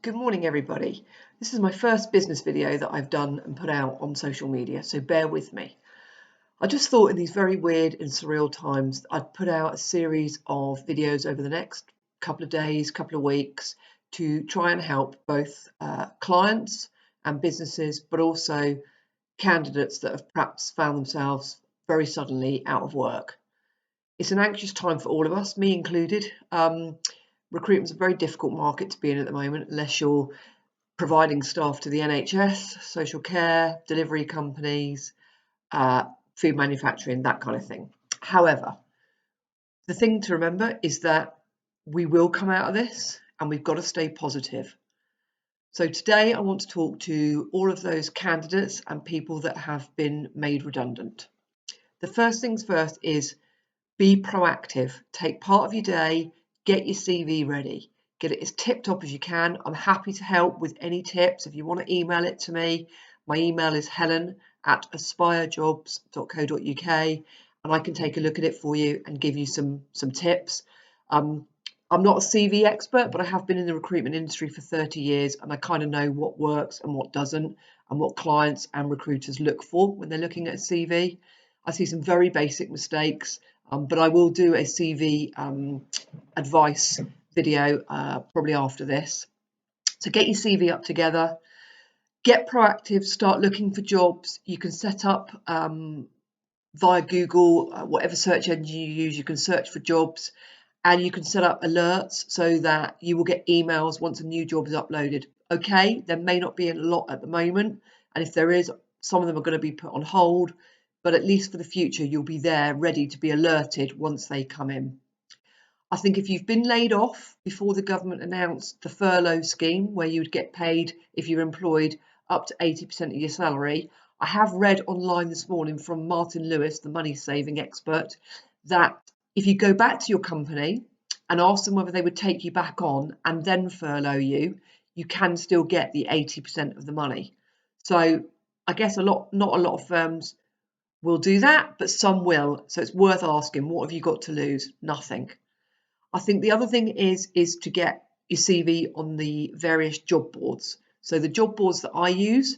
Good morning, everybody. This is my first business video that I've done and put out on social media, so bear with me. I just thought in these very weird and surreal times, I'd put out a series of videos over the next couple of days, couple of weeks, to try and help both clients and businesses, but also candidates that have perhaps found themselves very suddenly out of work. It's an anxious time for all of us, me included. Recruitment's a very difficult market to be in at the moment, unless you're providing staff to the NHS, social care, delivery companies, food manufacturing, that kind of thing. However, the thing to remember is that we will come out of this and we've got to stay positive. So today I want to talk to all of those candidates and people that have been made redundant. The first things first is be proactive. Take part of your day, get your CV ready. Get it as tip-top as you can. I'm happy to help with any tips. If you want to email it to me, my email is helen@aspirejobs.co.uk, and I can take a look at it for you and give you some tips. I'm not a CV expert, but I have been in the recruitment industry for 30 years, and I kind of know what works and what doesn't, and what clients and recruiters look for when they're looking at a CV. I see some very basic mistakes, but I will do a CV advice video probably after this. So get your CV up together, get proactive, start looking for jobs. You can set up via Google, whatever search engine you use, you can search for jobs, and you can set up alerts so that you will get emails once a new job is uploaded. Okay, there may not be a lot at the moment, and if there is, some of them are going to be put on hold, but at least for the future, you'll be there ready to be alerted once they come in. I think if you've been laid off before the government announced the furlough scheme, where you'd get paid if you're employed up to 80% of your salary, I have read online this morning from Martin Lewis, the money saving expert, that if you go back to your company and ask them whether they would take you back on and then furlough you, you can still get the 80% of the money. So I guess not a lot of firms will do that, but some will. So it's worth asking, what have you got to lose? Nothing. I think the other thing is to get your CV on the various job boards. So the job boards that I use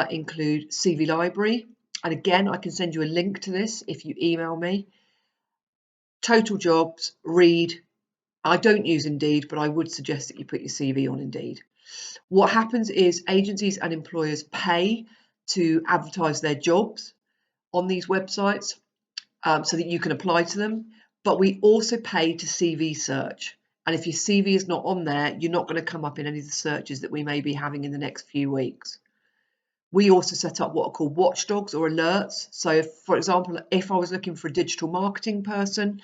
include CV Library. And again, I can send you a link to this if you email me. Total Jobs, Reed. I don't use Indeed, but I would suggest that you put your CV on Indeed. What happens is agencies and employers pay to advertise their jobs on these websites so that you can apply to them. But we also pay to CV search. And if your CV is not on there, you're not going to come up in any of the searches that we may be having in the next few weeks. We also set up what are called watchdogs or alerts. So if, for example, if I was looking for a digital marketing person,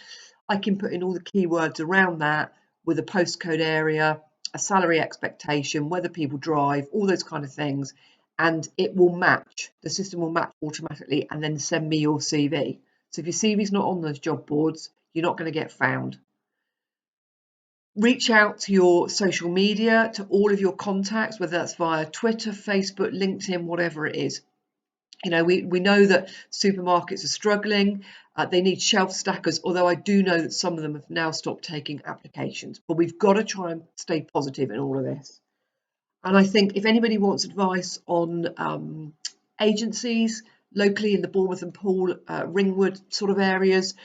I can put in all the keywords around that with a postcode area, a salary expectation, whether people drive, all those kind of things. And it will match, the system will match automatically and then send me your CV. So if your CV is not on those job boards, you're not going to get found. Reach out to your social media, to all of your contacts, whether that's via Twitter, Facebook, LinkedIn, whatever it is. You know, we know that supermarkets are struggling. They need shelf stackers, although I do know that some of them have now stopped taking applications. But we've got to try and stay positive in all of this. And I think if anybody wants advice on agencies locally in the Bournemouth and Poole, Ringwood sort of areas,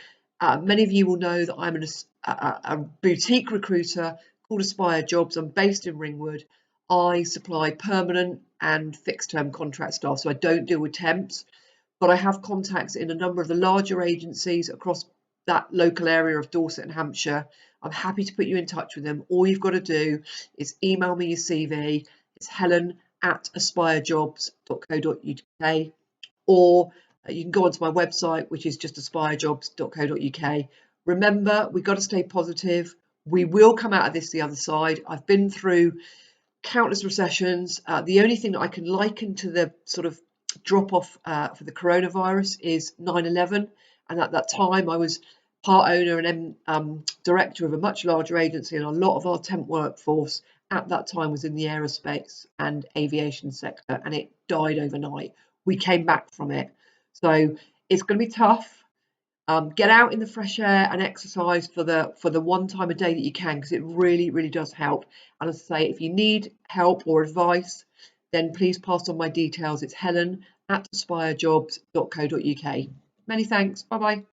many of you will know that I'm a boutique recruiter called Aspire Jobs. I'm based in Ringwood. I supply permanent and fixed term contract staff, so I don't deal with temps, but I have contacts in a number of the larger agencies across that local area of Dorset and Hampshire. I'm happy to put you in touch with them. All you've got to do is email me your CV. It's helen@aspirejobs.co.uk, or you can go onto my website, which is just aspirejobs.co.uk. Remember, we've got to stay positive. We will come out of this the other side. I've been through countless recessions. The only thing that I can liken to the sort of drop off for the coronavirus is 9/11. And at that time, I was part owner and director of a much larger agency, and a lot of our temp workforce at that time was in the aerospace and aviation sector, and it died overnight. We came back from it. So it's going to be tough. Get out in the fresh air and exercise for the one time a day that you can, because it really does help. And as I say, if you need help or advice, then please pass on my details. It's helen@aspirejobs.co.uk. Many thanks. Bye bye.